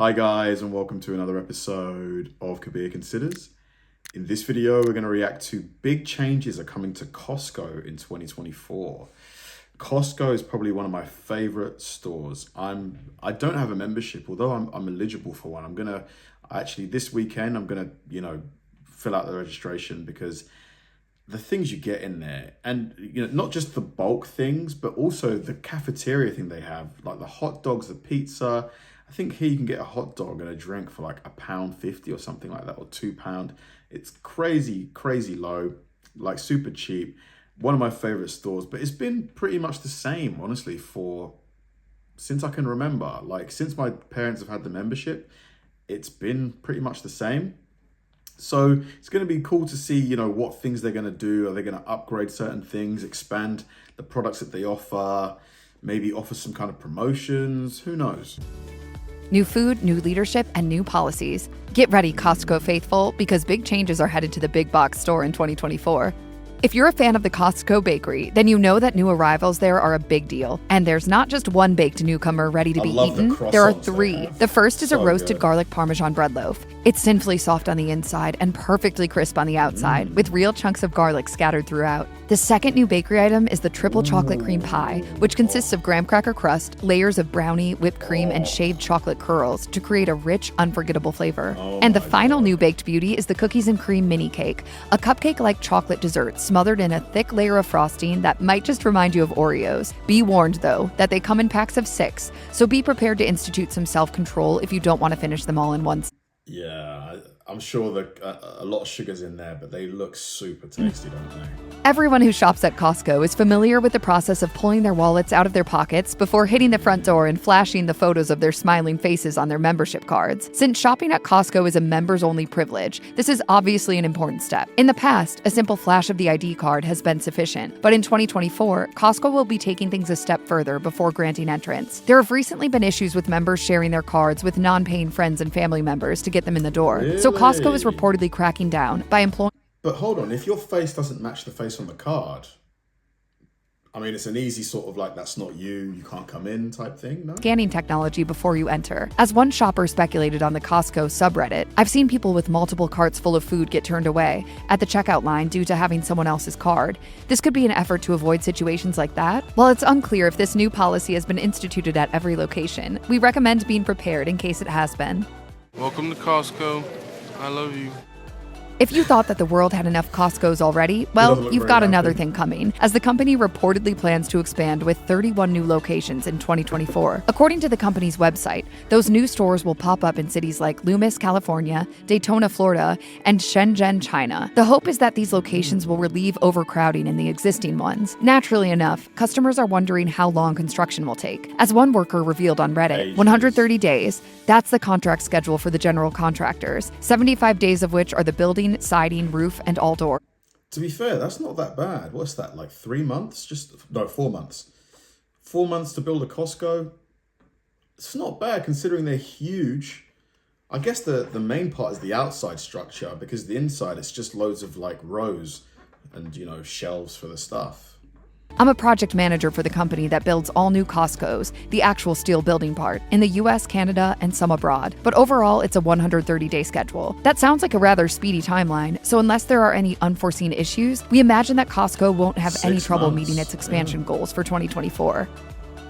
Hi guys, and welcome to another episode of Kabir Considers. In this video, we're going to react to big changes are coming to Costco in 2024. Costco is probably one of my favorite stores. I don't have a membership, although I'm eligible for one. This weekend, I'm gonna, fill out the registration because the things you get in there, and not just the bulk things, but also the cafeteria thing they have, like the hot dogs, the pizza. I think here you can get a hot dog and a drink for like £1.50 or something like that, or £2. It's crazy low, like super cheap. One of my favorite stores, but it's been pretty much the same, honestly, since I can remember. Like since my parents have had the membership, it's been pretty much the same. So it's going to be cool to see, what things they're going to do. Are they going to upgrade certain things, expand the products that they offer, maybe offer some kind of promotions? Who knows? New food, new leadership, and new policies. Get ready, Costco faithful, because big changes are headed to the big box store in 2024. If you're a fan of the Costco Bakery, then you know that new arrivals there are a big deal. And there's not just one baked newcomer ready to be eaten, there are three. The first is a roasted garlic Parmesan bread loaf. It's sinfully soft on the inside and perfectly crisp on the outside, with real chunks of garlic scattered throughout. The second new bakery item is the triple chocolate cream pie, which consists of graham cracker crust, layers of brownie, whipped cream, and shaved chocolate curls to create a rich, unforgettable flavor. And the final new baked beauty is the cookies and cream mini cake, a cupcake-like chocolate dessert smothered in a thick layer of frosting that might just remind you of Oreos. Be warned, though, that they come in packs of 6, so be prepared to institute some self-control if you don't want to finish them all in one. Yeah, I'm sure that a lot of sugar's in there, but they look super tasty, don't they? Everyone who shops at Costco is familiar with the process of pulling their wallets out of their pockets before hitting the front door and flashing the photos of their smiling faces on their membership cards. Since shopping at Costco is a members-only privilege, this is obviously an important step. In the past, a simple flash of the ID card has been sufficient, but in 2024, Costco will be taking things a step further before granting entrance. There have recently been issues with members sharing their cards with non-paying friends and family members to get them in the door. Really? So Costco is reportedly cracking down by employing. But hold on, if your face doesn't match the face on the card, it's an easy sort of like, that's not you, you can't come in type thing, no? Scanning technology before you enter. As one shopper speculated on the Costco subreddit, I've seen people with multiple carts full of food get turned away at the checkout line due to having someone else's card. This could be an effort to avoid situations like that. While it's unclear if this new policy has been instituted at every location, we recommend being prepared in case it has been. Welcome to Costco. I love you. If you thought that the world had enough Costcos already, well, you've got another thing coming, as the company reportedly plans to expand with 31 new locations in 2024. According to the company's website, those new stores will pop up in cities like Loomis, California, Daytona, Florida, and Shenzhen, China. The hope is that these locations will relieve overcrowding in the existing ones. Naturally enough, customers are wondering how long construction will take. As one worker revealed on Reddit, 130 days, that's the contract schedule for the general contractors, 75 days of which are the building, siding, roof, and all doors. To be fair, that's not that bad. What's that, like 3 months? 4 months. 4 months to build a Costco. It's not bad considering they're huge. I guess the main part is the outside structure, because the inside it's just loads of like rows and, shelves for the stuff. I'm a project manager for the company that builds all new Costcos, the actual steel building part, in the US, Canada, and some abroad. But overall, it's a 130-day schedule. That sounds like a rather speedy timeline, so unless there are any unforeseen issues, we imagine that Costco won't have any trouble meeting its expansion goals for 2024.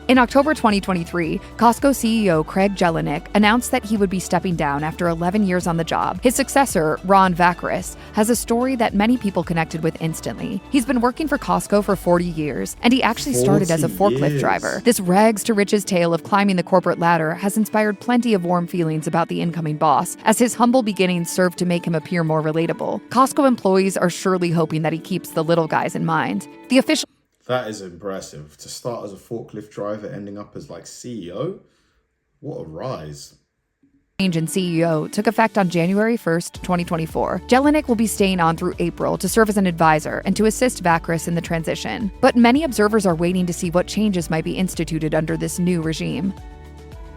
In October 2023, Costco CEO Craig Jelinek announced that he would be stepping down after 11 years on the job. His successor, Ron Vaccaris, has a story that many people connected with instantly. He's been working for Costco for 40 years, and he actually started as a forklift driver. This rags to riches tale of climbing the corporate ladder has inspired plenty of warm feelings about the incoming boss, as his humble beginnings serve to make him appear more relatable. Costco employees are surely hoping that he keeps the little guys in mind. The official That is impressive. To start as a forklift driver, ending up as like CEO? What a rise. change in CEO took effect on January 1st, 2024. Jelinek will be staying on through April to serve as an advisor and to assist Vaccaris in the transition. But many observers are waiting to see what changes might be instituted under this new regime.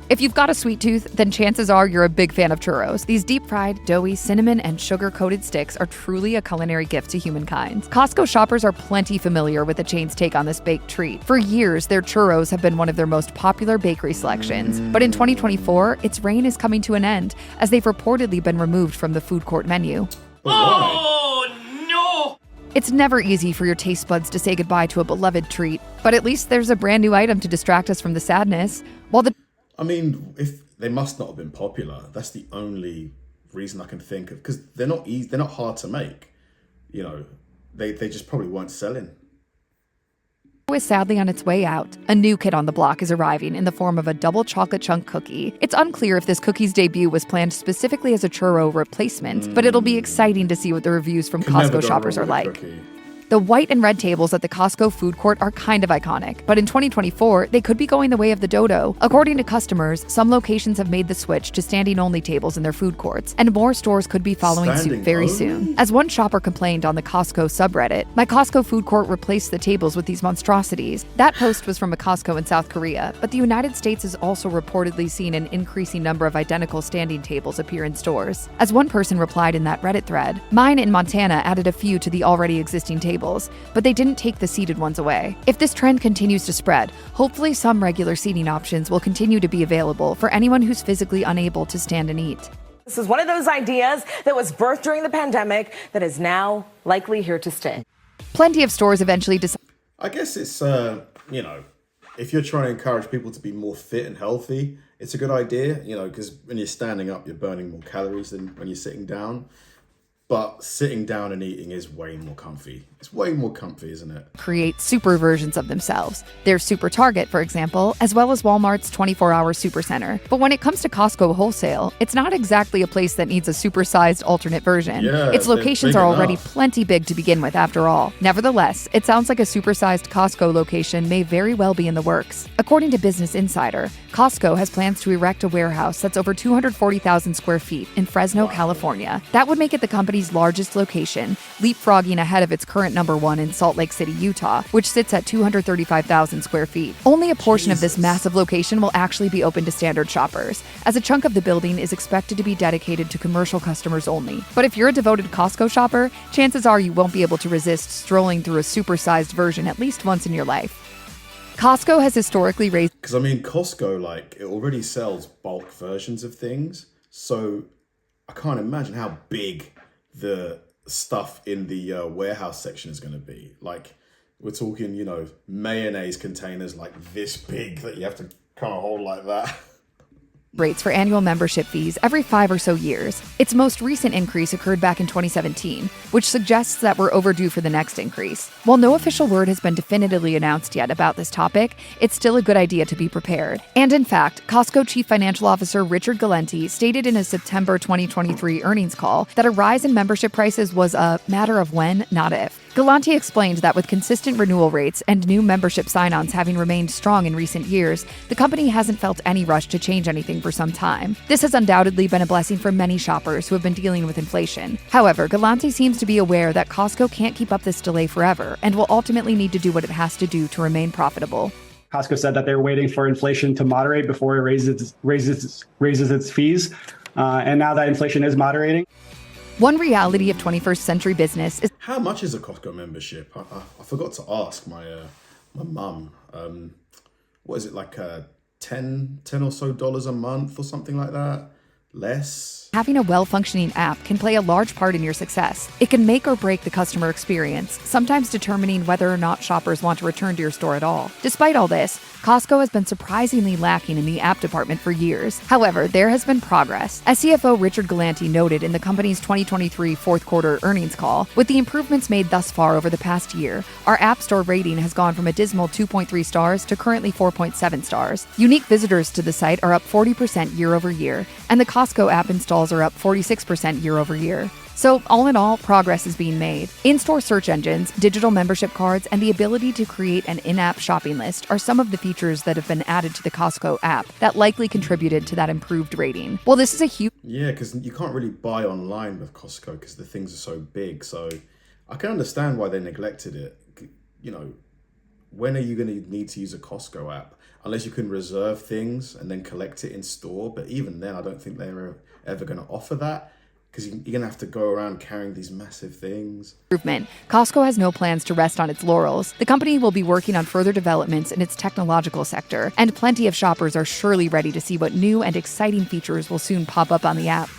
If you've got a sweet tooth, then chances are you're a big fan of churros. These deep-fried, doughy, cinnamon, and sugar-coated sticks are truly a culinary gift to humankind. Costco shoppers are plenty familiar with the chain's take on this baked treat. For years, their churros have been one of their most popular bakery selections. But in 2024, its reign is coming to an end, as they've reportedly been removed from the food court menu. Oh, no! It's never easy for your taste buds to say goodbye to a beloved treat, but at least there's a brand new item to distract us from the sadness. While the I mean, if they must not have been popular. That's the only reason I can think of, because they're not easy, they're not hard to make. You know, they just probably weren't selling. is sadly on its way out. A new kid on the block is arriving in the form of a double chocolate chunk cookie. It's unclear if this cookie's debut was planned specifically as a churro replacement, but it'll be exciting to see what the reviews from Can never Costco go shoppers wrong are with a like. cookie. The white and red tables at the Costco food court are kind of iconic, but in 2024, they could be going the way of the dodo. According to customers, some locations have made the switch to standing-only tables in their food courts, and more stores could be following suit Standing very only? soon. As one shopper complained on the Costco subreddit, "My Costco food court replaced the tables with these monstrosities." That post was from a Costco in South Korea, but the United States has also reportedly seen an increasing number of identical standing tables appear in stores. As one person replied in that Reddit thread, "Mine in Montana added a few to the already existing tables, but they didn't take the seated ones away." If this trend continues to spread, hopefully some regular seating options will continue to be available for anyone who's physically unable to stand and eat. This is one of those ideas that was birthed during the pandemic that is now likely here to stay. Plenty of stores eventually decided. I guess it's, you know, if you're trying to encourage people to be more fit and healthy, it's a good idea, you know, because when you're standing up, you're burning more calories than when you're sitting down. But sitting down and eating is way more comfy. It's way more comfy, isn't it? Create super versions of themselves. There's Super Target, for example, as well as Walmart's 24-hour Supercenter. But when it comes to Costco wholesale, it's not exactly a place that needs a supersized alternate version. Yeah, Its they're locations big are already enough. plenty big to begin with, after all. Nevertheless, it sounds like a supersized Costco location may very well be in the works. According to Business Insider, Costco has plans to erect a warehouse that's over 240,000 square feet in Fresno, California. That would make it the company's largest location, leapfrogging ahead of its current number one in Salt Lake City, Utah, which sits at 235,000 square feet. Only a portion of this massive location will actually be open to standard shoppers, as a chunk of the building is expected to be dedicated to commercial customers only. But if you're a devoted Costco shopper, chances are you won't be able to resist strolling through a supersized version at least once in your life. Costco has historically raised. Because, I mean, Costco, like, it already sells bulk versions of things. So I can't imagine how big the stuff in the warehouse section is going to be. Like, we're talking, you know, mayonnaise containers like this big that you have to kind of hold like that. Rates for annual membership fees every 5 or so years. Its most recent increase occurred back in 2017, which suggests that we're overdue for the next increase. While no official word has been definitively announced yet about this topic, it's still a good idea to be prepared. And in fact, Costco Chief Financial Officer Richard Galenti stated in a September 2023 earnings call that a rise in membership prices was a matter of when, not if. Galante explained that with consistent renewal rates and new membership sign-ons having remained strong in recent years, the company hasn't felt any rush to change anything for some time. This has undoubtedly been a blessing for many shoppers who have been dealing with inflation. However, Galante seems to be aware that Costco can't keep up this delay forever and will ultimately need to do what it has to do to remain profitable. Costco said that they're waiting for inflation to moderate before it raises its fees. And now that inflation is moderating. One reality of 21st century business is How much is a Costco membership? I forgot to ask my mum. What is it, like $10 or so a month or something like that? Less? having a well-functioning app can play a large part in your success. It can make or break the customer experience, sometimes determining whether or not shoppers want to return to your store at all. Despite all this, Costco has been surprisingly lacking in the app department for years. However, there has been progress. As CFO Richard Galante noted in the company's 2023 fourth quarter earnings call, with the improvements made thus far over the past year, our App Store rating has gone from a dismal 2.3 stars to currently 4.7 stars. Unique visitors to the site are up 40% year over year, and the Costco app installs are up 46% year over year. So, all in all, progress is being made. In-store search engines, digital membership cards, and the ability to create an in-app shopping list are some of the features that have been added to the Costco app that likely contributed to that improved rating. Well, this is a huge... Yeah, because you can't really buy online with Costco because the things are so big. So I can understand why they neglected it. You know, when are you going to need to use a Costco app? Unless you can reserve things and then collect it in store. But even then, I don't think they're ever going to offer that, because you're going to have to go around carrying these massive things. Costco has no plans to rest on its laurels. The company will be working on further developments in its technological sector, and plenty of shoppers are surely ready to see what new and exciting features will soon pop up on the app.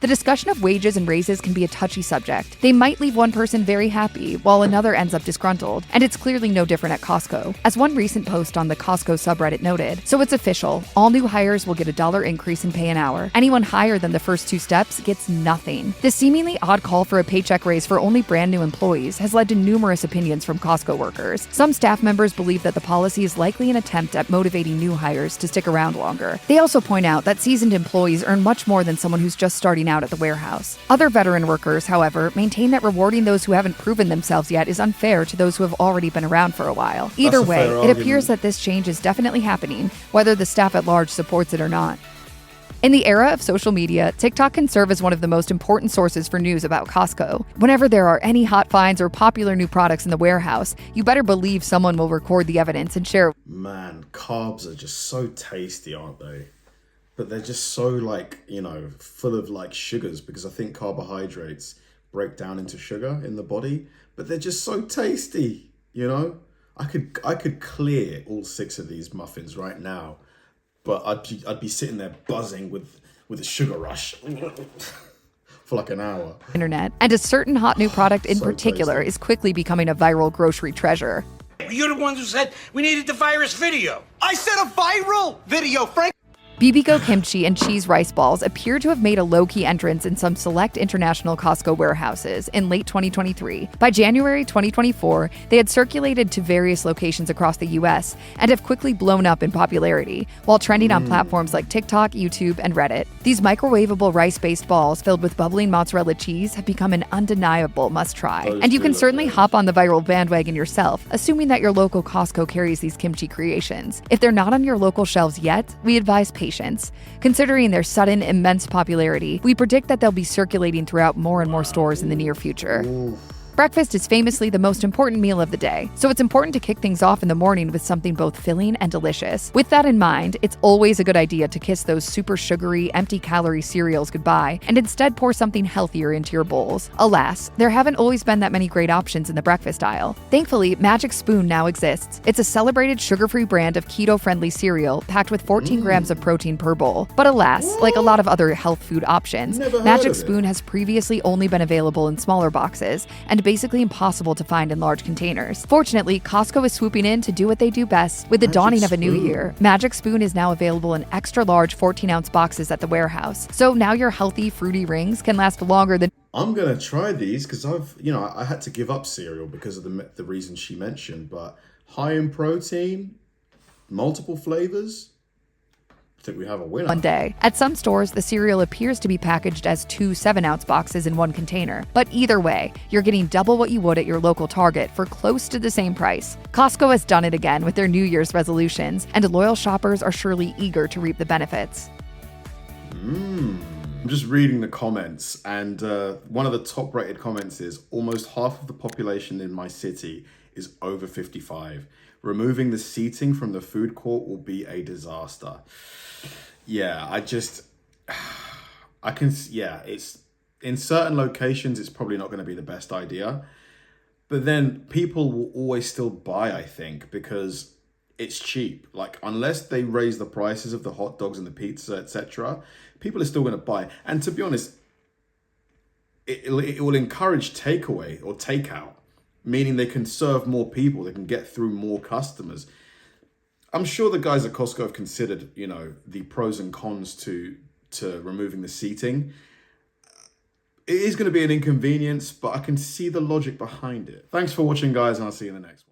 The discussion of wages and raises can be a touchy subject. They might leave one person very happy, while another ends up disgruntled, and it's clearly no different at Costco. As one recent post on the Costco subreddit noted, so it's official, all new hires will get a $1 increase in pay an hour. Anyone higher than the first 2 steps gets nothing. This seemingly odd call for a paycheck raise for only brand new employees has led to numerous opinions from Costco workers. Some staff members believe that the policy is likely an attempt at motivating new hires to stick around longer. They also point out that seasoned employees earn much more than someone who's just starting out at the warehouse. Other veteran workers, however, maintain that rewarding those who haven't proven themselves yet is unfair to those who have already been around for a while. Either way, it appears that this change is definitely happening, whether the staff at large supports it or not. In the era of social media, TikTok can serve as one of the most important sources for news about Costco. Whenever there are any hot finds or popular new products in the warehouse, you better believe someone will record the evidence and share. Man, carbs are just so tasty, aren't they? But they're just so, like, you know, full of like sugars, because I think carbohydrates break down into sugar in the body, but they're just so tasty, you know? I could clear all 6 of these muffins right now, but I'd be sitting there buzzing with a sugar rush for like an hour. Internet, and a certain hot new product in particular tasty. is quickly becoming a viral grocery treasure. You're the ones who said we needed the virus video. I said a viral video, Frank. Bibigo kimchi and cheese rice balls appear to have made a low-key entrance in some select international Costco warehouses in late 2023. By January 2024, they had circulated to various locations across the US and have quickly blown up in popularity, while trending on platforms like TikTok, YouTube, and Reddit. These microwavable rice-based balls filled with bubbling mozzarella cheese have become an undeniable must-try. And you can certainly hop on the viral bandwagon yourself, assuming that your local Costco carries these kimchi creations. If they're not on your local shelves yet, we advise patience. Considering their sudden, immense popularity, we predict that they'll be circulating throughout more and more stores in the near future. Breakfast is famously the most important meal of the day, so it's important to kick things off in the morning with something both filling and delicious. With that in mind, it's always a good idea to kiss those super sugary, empty-calorie cereals goodbye and instead pour something healthier into your bowls. Alas, there haven't always been that many great options in the breakfast aisle. Thankfully, Magic Spoon now exists. It's a celebrated sugar-free brand of keto-friendly cereal packed with 14 grams of protein per bowl. But alas, like a lot of other health food options, Magic Spoon has previously only been available in smaller boxes and basically impossible to find in large containers. Fortunately, Costco is swooping in to do what they do best. With the dawning of a new year, Magic Spoon is now available in extra large 14-ounce boxes at the warehouse. So now your healthy, fruity rings can last longer than... I'm gonna try these because I had to give up cereal because of the reason she mentioned, but high in protein, multiple flavors. I think we have a winner. One day. At some stores, the cereal appears to be packaged as 2 7-ounce boxes in one container. But either way, you're getting double what you would at your local Target for close to the same price. Costco has done it again with their New Year's resolutions, and loyal shoppers are surely eager to reap the benefits. I'm just reading the comments, and one of the top rated comments is, almost half of the population in my city is over 55. Removing the seating from the food court will be a disaster. Yeah, it's in certain locations, it's probably not going to be the best idea. But then people will always still buy, I think, because it's cheap. Like, unless they raise the prices of the hot dogs and the pizza, etc., people are still going to buy. And to be honest, it will encourage takeaway or takeout, meaning they can serve more people, they can get through more customers. I'm sure the guys at Costco have considered, the pros and cons to removing the seating. It is going to be an inconvenience, but I can see the logic behind it. Thanks for watching, guys, and I'll see you in the next one.